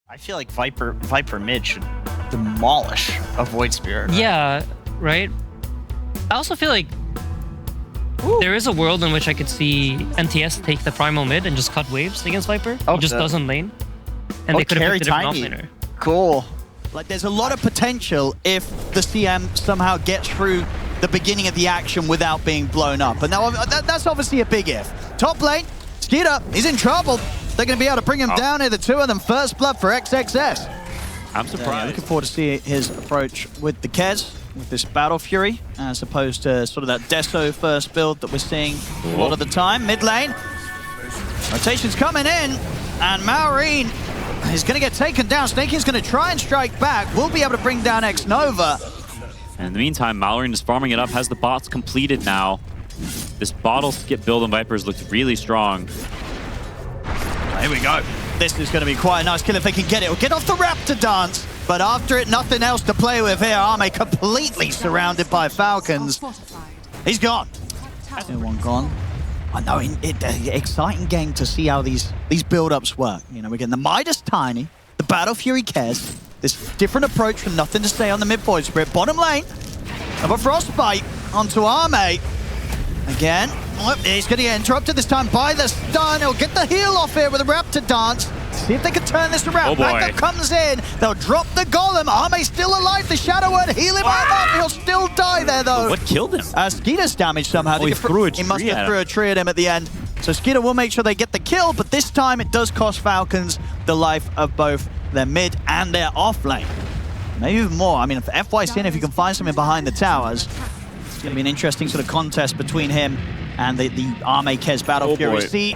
I feel like Viper mid should demolish a Void Spirit. Right? Yeah, right? I also feel like there is a world in which I could see NTS take the primal mid and just cut waves against Viper. He just doesn't lane. And they could have picked a different offlaner. Cool. Like, there's a lot of potential if the CM somehow gets through the beginning of the action without being blown up. And now that's obviously a big if. Top lane, Skeeter, he's in trouble. They're going to be able to bring him down here, the two of them. First blood for XXS. I'm surprised. Yeah, looking forward to see his approach with the Kez, with this Battle Fury, as opposed to sort of that Deso first build that we're seeing a lot of the time. Mid lane, rotation's coming in, and Maureen is going to get taken down. Snaking's going to try and strike back. We'll be able to bring down X-Nova. And in the meantime, Maureen is farming it up, has the bots completed now. This bottle skip build on Vipers looks really strong. Here we go. This is going to be quite a nice kill if they can get it. We'll get off the Raptor dance, but after it, nothing else to play with here. Arme completely surrounded by Falcons. He's gone. One gone. I know, exciting game to see how these build-ups work. You know, we're getting the Midas Tiny, the Battle Fury Kez, this different approach from nothing to stay on the mid-void spirit. Bottom lane of a Frostbite onto Arme. Again, he's going to get interrupted this time by the stun. He'll get the heal off here with a Raptor dance. See if they can turn this around. Oh boy. Backup comes in. They'll drop the Golem. Arme's still alive. The Shadow Word heal him up. He'll still die there, though. What killed him? Skeeter's damaged somehow. Oh, he threw a tree He must have at threw him. a tree at him at the end. So Skeeter will make sure they get the kill, but this time it does cost Falcons the life of both their mid and their off lane. Maybe even more. I mean, for FYCN, if you can find something behind the towers, it's going to be an interesting sort of contest between him and the Arme Kez Battle Fury. See,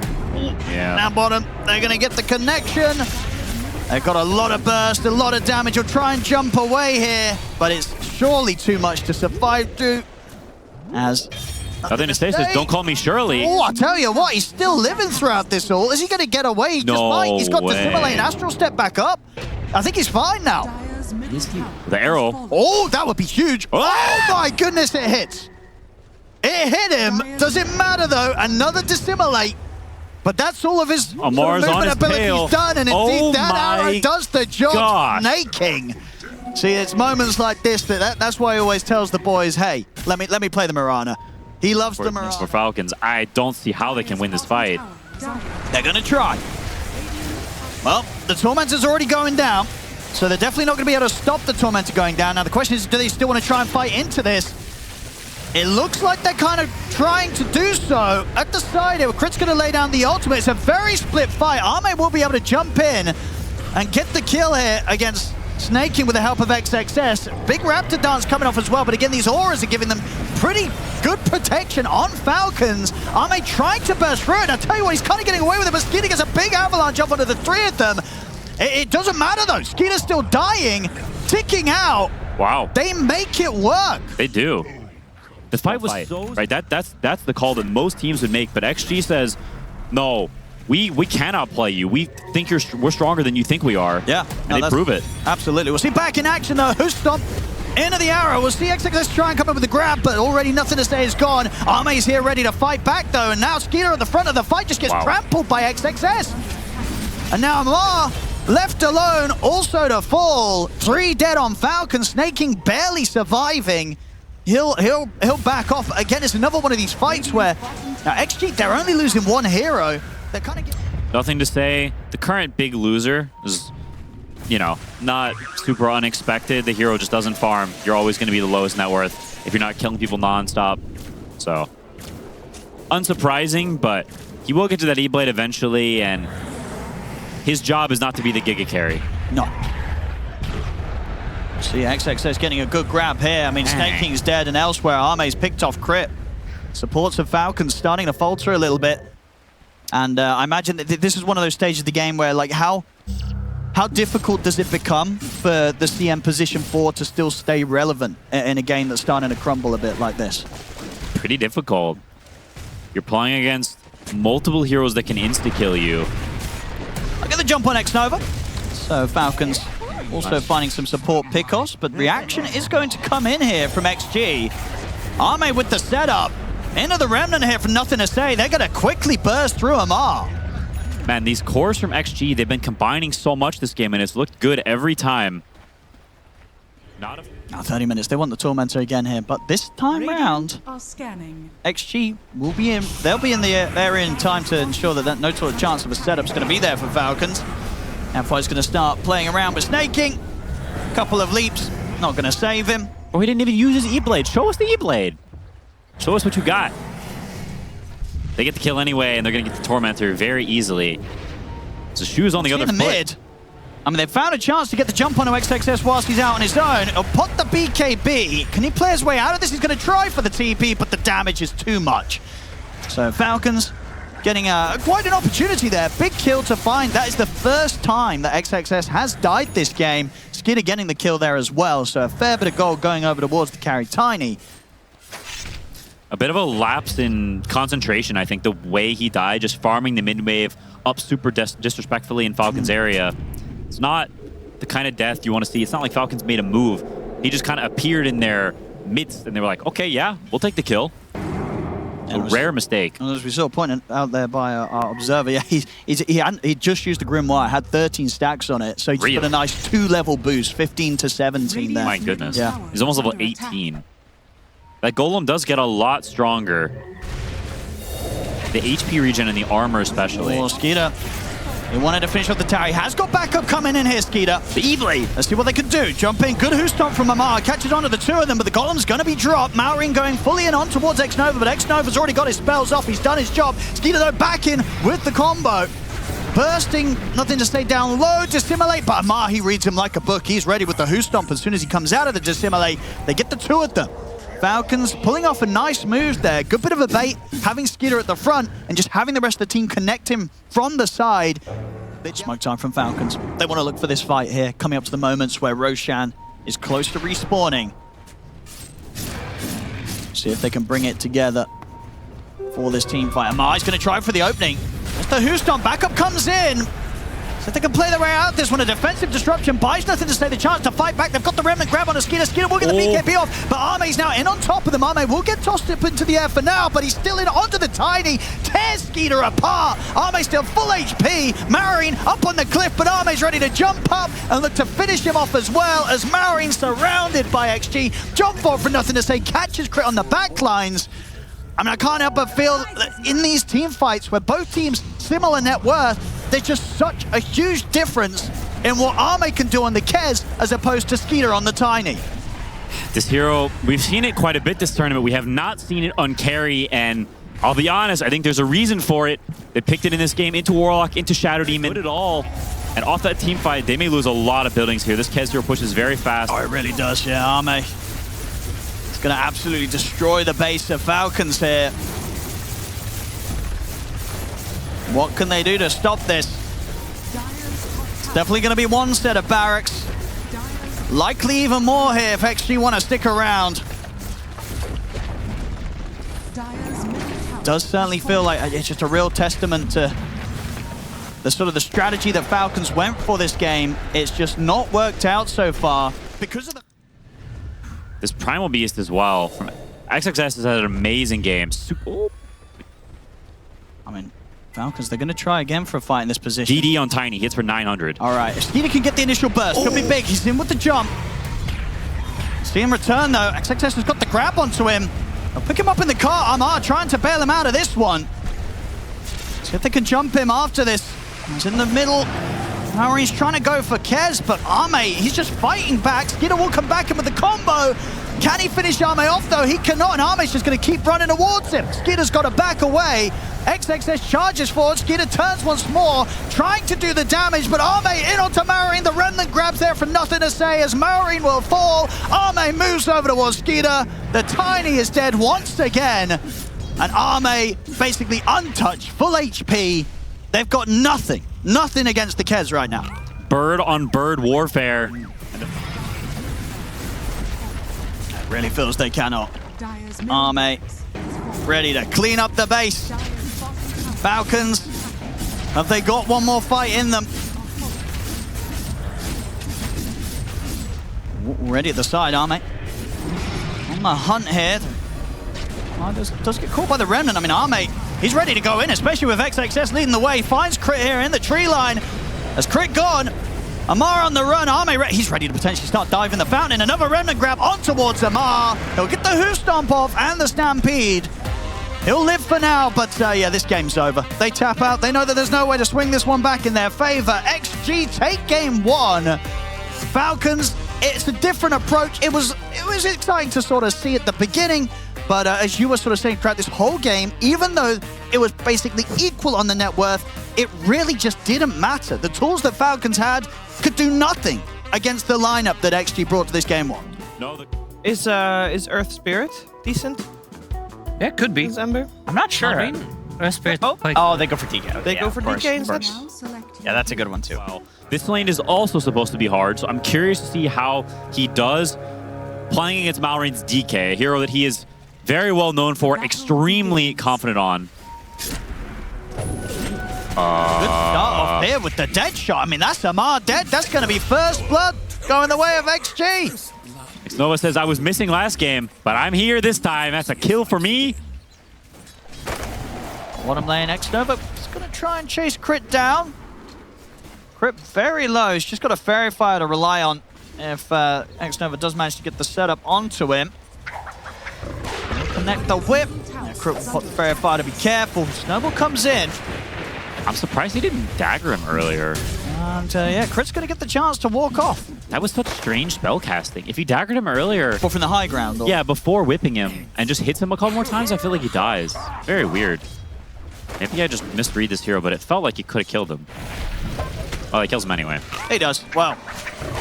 now bottom, they're going to get the connection. They've got a lot of burst, a lot of damage. He'll try and jump away here, but it's surely too much to survive through. As Nothing to say says, don't call me Shirley. Oh, I tell you what, he's still living throughout this all. Is he going to get away? He just might. He's got Dissimulate and Astral Step back up. I think he's fine now. The arrow. Oh, that would be huge. Oh my goodness, it hits. It hit him. Doesn't matter though. Another Dissimulate. But that's all of his Amar's on his tail. done, and indeed that arrow does the job. Gosh. Snaking. See, it's moments like this that's why he always tells the boys, hey, let me play the Mirana. He loves the Mirana. For Falcons, I don't see how they can win this fight. They're gonna try. Well, the Tormentor's already going down, so they're definitely not gonna be able to stop the Tormentor going down. Now the question is, do they still want to try and fight into this? It looks like they're kind of trying to do so. At the side here, Crit's going to lay down the ultimate. It's a very split fight. Arme will be able to jump in and get the kill here against Snaking with the help of XXS. Big Raptor dance coming off as well, but again, these auras are giving them pretty good protection on Falcons. Arme trying to burst through it. I tell you what, he's kind of getting away with it, but Skeeter gets a big avalanche up onto the three of them. It doesn't matter though. Skeeter's still dying, ticking out. Wow. They make it work. They do. The fight was so right. That's the call that most teams would make. But XG says, no, we cannot play you. We think we're stronger than you think we are. Yeah, and they prove it. Absolutely. We'll see back in action though. Who's stomped into the arrow? We'll see XXS try and come up with the grab, but already nothing to say is gone. Arme's here ready to fight back though, and now Skeeter at the front of the fight just gets trampled by XXS. And now Amar left alone, also to fall. 3 dead on Falcon. Snaking barely surviving. He'll back off. Again, it's another one of these fights where now XG, they're only losing one hero. They're kind of nothing to say. The current big loser is, you know, not super unexpected. The hero just doesn't farm. You're always going to be the lowest net worth if you're not killing people nonstop. So, unsurprising, but he will get to that E-Blade eventually, and his job is not to be the Giga carry. No. See, XXS getting a good grab here. I mean, Snaking's dead, and elsewhere, Arme's picked off Crit. Supports of Falcons starting to falter a little bit. And I imagine that this is one of those stages of the game where, like, how difficult does it become for the CM position 4 to still stay relevant in a game that's starting to crumble a bit like this? Pretty difficult. You're playing against multiple heroes that can insta-kill you. Look at the jump on X-Nova. So Falcons also finding some support pickoffs, but reaction is going to come in here from XG. Arme with the setup. Into the Remnant here for nothing to say. They're going to quickly burst through Amar. Man, these cores from XG, they've been combining so much this game, and it's looked good every time. Not a... Now 30 minutes. They want the Tormentor again here, but this time round, XG will be in. They'll be in the area in time to ensure that no sort of chance of a setup's going to be there for Falcons. Amplify's going to start playing around with snaking. Couple of leaps, not going to save him. Oh, he didn't even use his E-Blade. Show us the E-Blade. Show us what you got. They get the kill anyway, and they're going to get the Tormentor very easily. So Shu's on the other foot. Mid. I mean, they found a chance to get the jump onto XXS whilst he's out on his own. He'll put the BKB. Can he play his way out of this? He's going to try for the TP, but the damage is too much. So Falcons getting quite an opportunity there. Big kill to find. That is the first time that XXS has died this game. Skidder getting the kill there as well. So a fair bit of gold going over towards the carry Tiny. A bit of a lapse in concentration, I think, the way he died, just farming the mid-wave up super disrespectfully in Falcons' area. It's not the kind of death you want to see. It's not like Falcons made a move. He just kind of appeared in their midst, and they were like, okay, yeah, we'll take the kill. A rare mistake. As we saw pointed out there by our observer, yeah, he just used the Grimoire, had 13 stacks on it, so he just got a nice 2-level boost, 15 to 17 there. My goodness. Yeah. He's almost level 18. That Golem does get a lot stronger. The HP regen and the armor especially. Oh, Skeeter. He wanted to finish off the tower. He has got backup coming in here, Skeeter. The E-Blade. Let's see what they can do. Jump in. Good Who Stomp from Amar. Catches onto the two of them, but the Golem's going to be dropped. Maurin going fully in on towards X-Nova, but X-Nova's already got his spells off. He's done his job. Skeeter, though, back in with the combo. Bursting, nothing to stay down low. Dissimulate, but Amar, he reads him like a book. He's ready with the Who Stomp as soon as he comes out of the Dissimulate. They get the two of them. Falcons pulling off a nice move there. Good bit of a bait, having Skeeter at the front and just having the rest of the team connect him from the side. Bit smoke time from Falcons. They want to look for this fight here, coming up to the moments where Roshan is close to respawning. See if they can bring it together for this team fight. Amai's going to try for the opening. As the Who Stomp backup comes in. So if they can play their way out this one, a defensive disruption buys nothing to stay the chance to fight back. They've got the remnant grab on a Skeeter. Skeeter will get the BKB off, but Arme's now in on top of them. Arme will get tossed up into the air for now, but he's still in onto the Tiny. Tears Skeeter apart. Arme still full HP. Maurin up on the cliff, but Arme's ready to jump up and look to finish him off as well as Maurin surrounded by XG. Jump forward for nothing to say. Catches crit on the backlines. I mean, I can't help but feel that in these team fights where both teams similar net worth, there's just such a huge difference in what Arme can do on the Kez as opposed to Skeeter on the Tiny. This hero, we've seen it quite a bit this tournament. We have not seen it on carry, and I'll be honest, I think there's a reason for it. They picked it in this game into Warlock, into Shadow Demon, put it all. And off that team fight, they may lose a lot of buildings here. This Kez hero pushes very fast. Oh, it really does, yeah. Arme is going to absolutely destroy the base of Falcons here. What can they do to stop this? It's definitely going to be one set of barracks. Likely even more here if XG want to stick around. Does certainly feel like it's just a real testament to the sort of the strategy that Falcons went for this game. It's just not worked out so far because of the... This Primal Beast as well. From XXS has had an amazing game. I mean, Falcons, they're going to try again for a fight in this position. DD on Tiny, hits for 900. All right, if Skeeter can get the initial burst, could be big. He's in with the jump. See him return, though. XXS has got the grab onto him. They'll pick him up in the car. Amar trying to bail him out of this one. See if they can jump him after this. He's in the middle. Maurin's trying to go for Kez, but Arme, he's just fighting back. Skeeter will come back in with the combo. Can he finish Arme off, though? He cannot, and Arme's just going to keep running towards him. Skeeter's got to back away. XXS charges forward. Skeeter turns once more, trying to do the damage, but Arme in onto Maurin. The remnant grabs there for nothing to say as Maurin will fall. Arme moves over towards Skeeter. The Tiny is dead once again, and Arme basically untouched, full HP. They've got nothing against the Kez right now. Bird on bird warfare. It really feels they cannot. Arme ready to clean up the base. Falcons, have they got one more fight in them? Ready at the side, Arme. On the hunt here. Oh, does get caught by the remnant. I mean, Arme He's ready to go in, especially with XXS leading the way. Finds Crit here in the tree line. As Crit gone, Amar on the run. Arme, he's ready to potentially start diving the fountain. Another Remnant grab on towards Amar. He'll get the Hoof Stomp off and the Stampede. He'll live for now, but yeah, this game's over. They tap out. They know that there's no way to swing this one back in their favor. XG take game 1. Falcons, it's a different approach. It was exciting to sort of see at the beginning, but as you were sort of saying throughout this whole game, even though it was basically equal on the net worth, it really just didn't matter. The tools that Falcons had could do nothing against the lineup that XG brought to this game 1. No, Is Earth Spirit decent? Yeah, it could be. Is Ember? I'm not sure. Oh, they go for DK. They go for DK instead? Yeah, that's a good one too. wow. This lane is also supposed to be hard, so I'm curious to see how he does playing against Malrain's DK, a hero that he is very well known for, extremely confident on. Good start off there with the dead shot. I mean, that's Amar dead. That's going to be first blood going the way of XG. Nova says, I was missing last game, but I'm here this time. That's a kill for me. Bottom lane, X-Nova is going to try and chase Crit down. Crit very low. He's just got a Fairy Fire to rely on if X-Nova does manage to get the setup onto him. He'll connect the whip. Yeah, Crit will put the Fairy Fire to be careful. Snowball comes in. I'm surprised he didn't dagger him earlier. And yeah, Crit's going to get the chance to walk off. That was such strange spell casting. If he daggered him earlier... Or from the high ground. Or... Yeah, before whipping him and just hits him a couple more times, I feel like he dies. Very weird. Maybe I just misread this hero, but it felt like he could have killed him. Oh, he kills him anyway. He does. Well,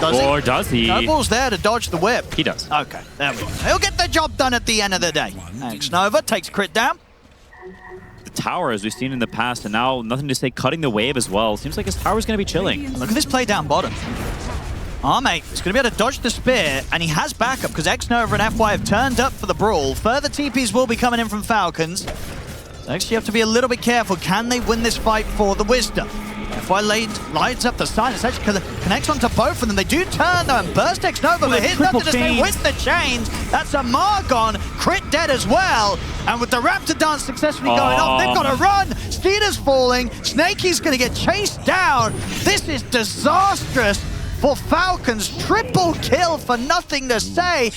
does or he? does he? Snowball's there to dodge the whip. He does. Okay, there we go. He'll get the job done at the end of the day. X-Nova takes Crit down. The tower, as we've seen in the past, and now nothing to say, cutting the wave as well. Seems like his tower's going to be chilling. And look at this play down bottom. Arme is going to be able to dodge the spear, and he has backup because X-Nova and FY have turned up for the brawl. Further TPs will be coming in from Falcons. So actually you have to be a little bit careful. Can they win this fight for the Wisdom? FY lights up the silence, actually connects onto both of them. They do turn though and burst X-Nova, but here's nothing to say with the chains. That's a Margon, Crit dead as well. And with the Raptor dance successfully going off, they've got to run. Steeder's falling, Snakey's going to get chased down. This is disastrous for Falcons. Triple kill for nothing to say.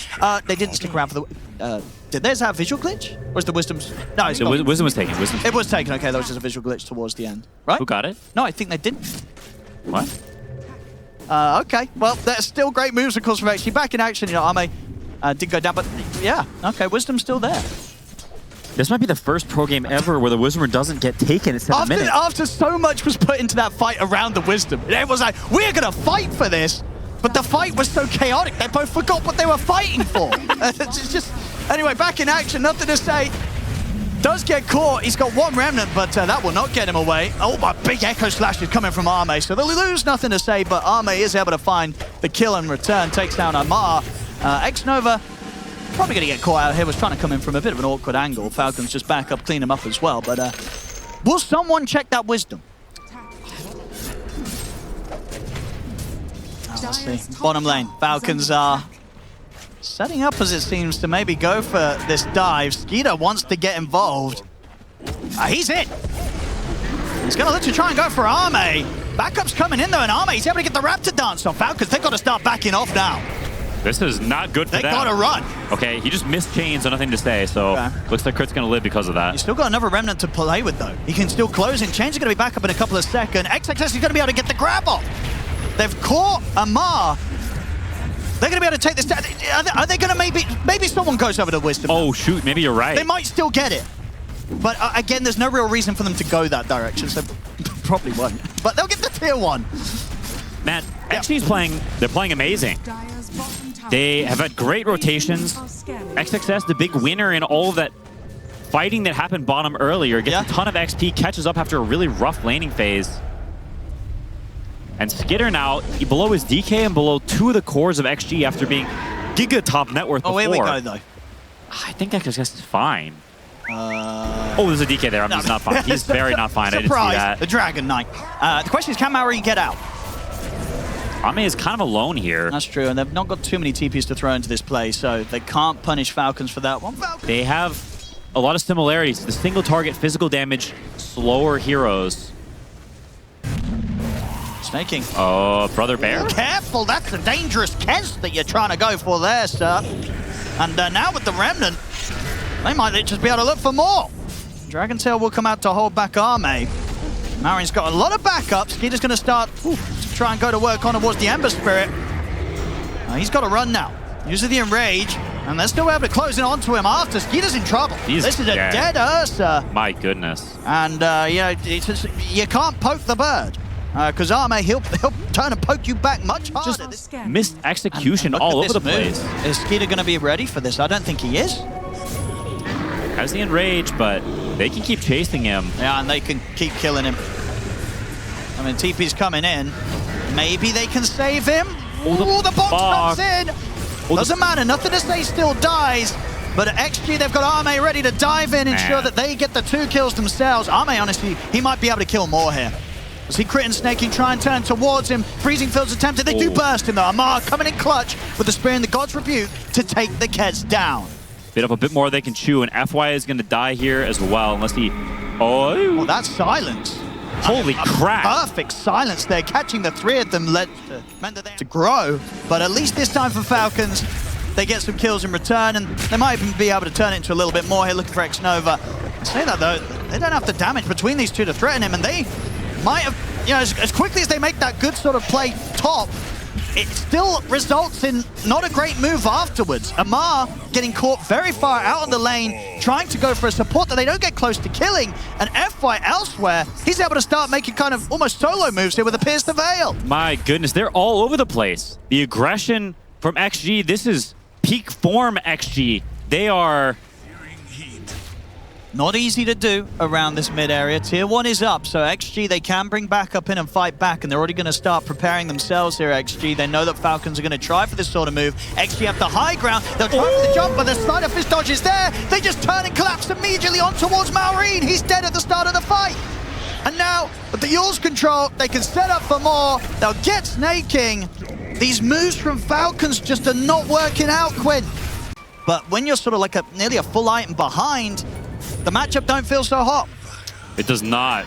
They didn't stick around for the... did theirs have a visual glitch? Or was the Wisdom's... No, it's the Wisdom was taken. It was taken. Okay, that was just a visual glitch towards the end. Right? Who got it? No, I think they didn't. What? Okay. Well, there's still great moves, of course, from XG. Back in action, you know, Arme did go down, but yeah. Okay, Wisdom's still there. This might be the first pro game ever where the Wisdom doesn't get taken at 7 minutes. After so much was put into that fight around the Wisdom, it was like, we're going to fight for this. But the fight was so chaotic, they both forgot what they were fighting for. It's just... Anyway, back in action, nothing to say. Does get caught. He's got one Remnant, but that will not get him away. Oh, my big Echo Slash is coming from Arme, so they'll lose, nothing to say, but Arme is able to find the kill in return, takes down Amar. X-Nova, probably going to get caught out here, was trying to come in from a bit of an awkward angle. Falcons just back up, clean him up as well, but will someone check that Wisdom? Let's see. Bottom lane, Falcons are setting up, as it seems, to maybe go for this dive. Skeeter wants to get involved. He's in. He's going to look to try and go for Arme. Backup's coming in, though, and Arme, he's able to get the Raptor dance on Falcons. They've got to start backing off now. This is not good for them. They got to run. Okay, he just missed chains, so nothing to say, so looks like Crit's going to live because of that. He's still got another Remnant to play with, though. He can still close in. Chains are going to be back up in a couple of seconds. XXS is going to be able to get the grab off. They've caught Amar. They're going to be able to take this down. Are they going to maybe someone goes over to Wisdom? Oh, shoot, maybe you're right. They might still get it. But again, there's no real reason for them to go that direction, so probably won't. But they'll get the tier 1. Man, XG's playing, they're playing amazing. They have had great rotations. XXS, the big winner in all of that fighting that happened bottom earlier, gets a ton of XP, catches up after a really rough laning phase. And Skitter now, below his DK and below 2 of the cores of XG after being giga top net worth before. Oh, here we go, though. I think XXS is fine. Oh, there's a DK there. He's not fine. He's very not fine. Surprise. I didn't see that. The Dragon Knight. The question is, can Maori get out? Ame is kind of alone here. That's true, and they've not got too many TPs to throw into this play, so they can't punish Falcons for that one. They have a lot of similarities. The single target physical damage, slower heroes. Snaking. Oh, Brother Bear? Careful, that's a dangerous Kez that you're trying to go for there, sir. And now with the Remnant, they might just be able to look for more. Dragon Tail will come out to hold back Arme. Marin's got a lot of backup. Skeeter's going to start to try and go to work on towards the Ember Spirit. He's got to run now. Uses the Enrage, and they're still able to close in onto him after. Skeeter's in trouble. This is a dead Ursa. My goodness. And, it's just, you can't poke the bird. Because Arme, he'll turn and poke you back much harder. Just missed execution all over the place. Is Skeeter going to be ready for this? I don't think he is. Has the Enrage, but they can keep chasing him. Yeah, and they can keep killing him. I mean, TP's coming in. Maybe they can save him. Oh, the box comes in. Doesn't matter. Nothing to say still dies. But at XG, they've got Arme ready to dive in, ensure that they get the 2 kills themselves. Arme, honestly, he might be able to kill more here. As he crit and snaking, try and turn towards him. Freezing Field's attempted. They do burst him, though. Amar coming in clutch with the Spear and the God's Rebuke to take the Kez down. Bit of a bit more they can chew, and FY is going to die here as well, unless he... Oh, that's silence. Holy crap. Perfect silence there. Catching the 3 of them led to grow. But at least this time for Falcons, they get some kills in return, and they might even be able to turn it into a little bit more here, looking for X-Nova. I say that, though, they don't have the damage between these two to threaten him, and they might have, as quickly as they make that good sort of play top, it still results in not a great move afterwards. Amar getting caught very far out on the lane, trying to go for a support that they don't get close to killing, and FY elsewhere, he's able to start making kind of almost solo moves here with a Pierce the Veil. My goodness, they're all over the place. The aggression from XG, this is peak form XG. They are... Not easy to do around this mid area. Tier 1 is up, so XG, they can bring back up in and fight back, and they're already going to start preparing themselves here, XG. They know that Falcons are going to try for this sort of move. XG have the high ground. They'll try for the jump, but the side of his dodge is there. They just turn and collapse immediately on towards Maureen. He's dead at the start of the fight. And now, with the Yule's control, they can set up for more. They'll get snaking. These moves from Falcons just are not working out, Quinn. But when you're sort of like nearly a full item behind, the matchup don't feel so hot. It does not.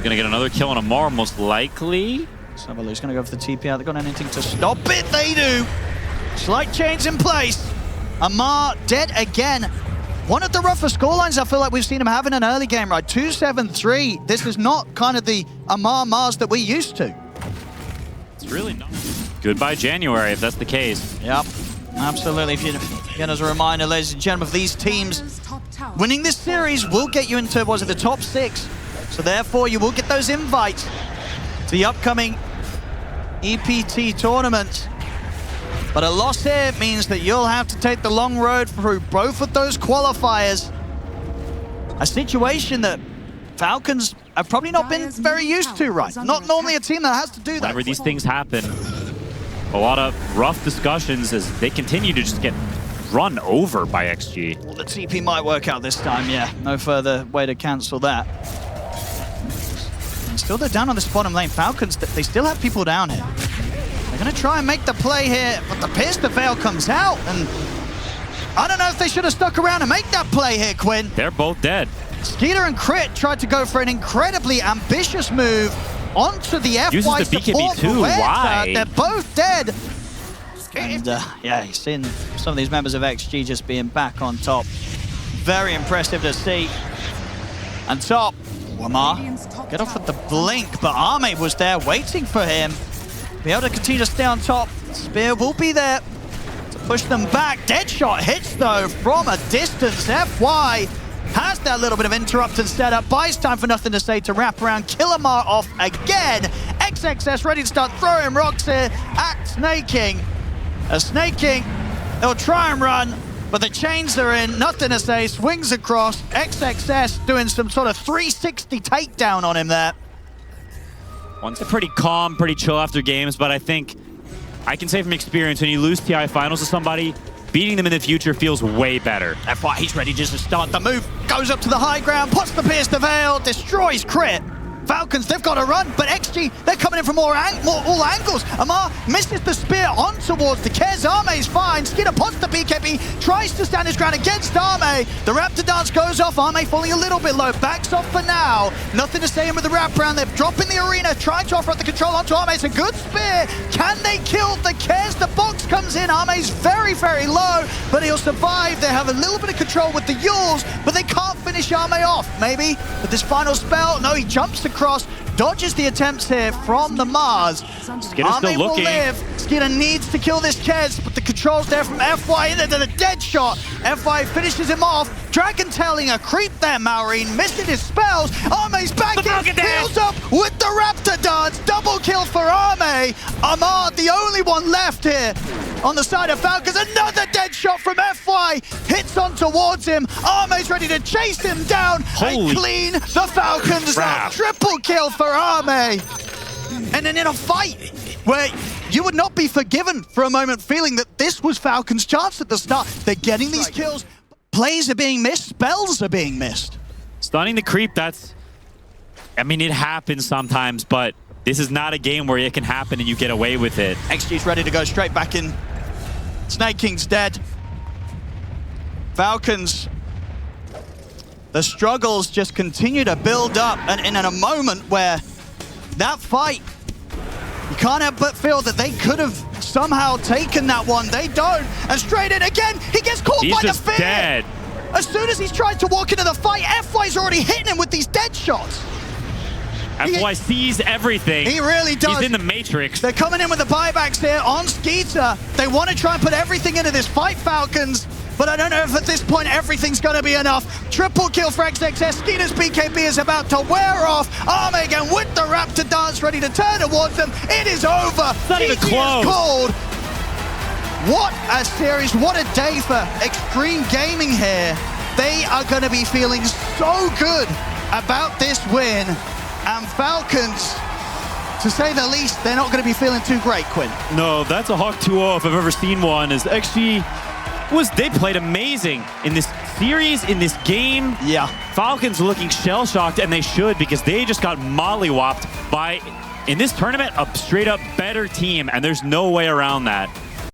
Gonna get another kill on Amar, most likely. Sabalu's gonna go for the TP out. They got anything to stop it? They do. Slight change in place. Amar dead again. One of the rougher scorelines I feel like we've seen him have in an early game, right? 2-7-3. This is not kind of the Amar Mars that we used to. It's really not. Goodbye January, if that's the case. Yep. Absolutely. Again, as a reminder, ladies and gentlemen, of these teams, winning this series will get you into, the top 6. So therefore, you will get those invites to the upcoming EPT tournament. But a loss here means that you'll have to take the long road through both of those qualifiers. A situation that Falcons have probably not been very used to, right? Not normally a team that has to do that. Whenever these things happen, a lot of rough discussions as they continue to just get run over by XG. Well, the TP might work out this time, yeah. No further way to cancel that. And still they're down on this bottom lane. Falcons, they still have people down here. They're going to try and make the play here, but the Pierce the Veil comes out, and I don't know if they should have stuck around and make that play here, Quinn. They're both dead. Skeeter and Crit tried to go for an incredibly ambitious move onto the FY uses the BKB too. Why? They're both dead. And yeah, you're seeing some of these members of XG just being back on top. Very impressive to see. And top, Amar, get off with the blink, but Arme was there waiting for him. Be able to continue to stay on top. Spear will be there to push them back. Deadshot hits though from a distance. FY has that little bit of interrupt and setup, buys time for nothing to say to wrap around, kill Amar off again. XXS ready to start throwing rocks here at Snaking. Snaking, they'll try and run, but the chains are in, nothing to say, swings across. XXS doing some sort of 360 takedown on him there. One's pretty calm, pretty chill after games, but I think I can say from experience, when you lose TI finals to somebody, beating them in the future feels way better. FY, he's ready just to start the move. Goes up to the high ground, puts the Pierce the Veil, destroys Crit. Falcons, they've got to run, but XG, they're coming in from all angles. Amar misses the spear on towards the Kez. Arme's fine. Skinner pots the BKB, tries to stand his ground against Arme. The Raptor dance goes off. Arme falling a little bit low. Backs off for now. Nothing to say in with the wrap round. They're dropping the arena, trying to offer up the control onto Arme. It's a good spear. Can they kill the Kez? The box comes in. Arme's very, very low, but he'll survive. They have a little bit of control with the Yules, but they can't finish Arme off. Maybe with this final spell. No, he jumps across, dodges the attempts here from the Mars. Skinner's still will looking. live. Skinner needs to kill this Kez, but the control's there from FY into the dead shot. FY finishes him off. Dragon telling a creep there, Maureen, missing his spells. Arme's back in, heals up with the Raptor dance. Double kill for Arme. Ahmad, the only one left here on the side of Falcons. Another dead shot from FY. Hits on towards him. Arme's ready to chase him down and clean the Falcons up. Triple kill for Arme. And then in a fight where you would not be forgiven for a moment feeling that this was Falcons' chance at the start. They're getting these kills. Plays are being missed. Spells are being missed. Stunning the creep, that's... I mean, it happens sometimes, but this is not a game where it can happen and you get away with it. XG's ready to go straight back in. Snake King's dead. Falcons, the struggles just continue to build up, and in a moment where that fight, you can't help but feel that they could have somehow taken that one. They don't, and straight in again, he gets caught by the fear. Dead. As soon as he's tried to walk into the fight, FY's already hitting him with these dead shots. FY sees everything. He really does. He's in the Matrix. They're coming in with the buybacks here on Skeeter. They want to try and put everything into this fight, Falcons. But I don't know if at this point everything's going to be enough. Triple kill for XXS. Skeeter's BKB is about to wear off. Arme again with the Raptor dance ready to turn towards them. It is over. It's not even close. Called. What a series. What a day for Extreme Gaming here. They are going to be feeling so good about this win. And Falcons, to say the least, they're not going to be feeling too great, Quinn. No, that's a Hawk 2-0 if I've ever seen one. They played amazing in this series, in this game. Yeah. Falcons looking shell-shocked, and they should, because they just got mollywopped by, in this tournament, a straight-up better team, and there's no way around that.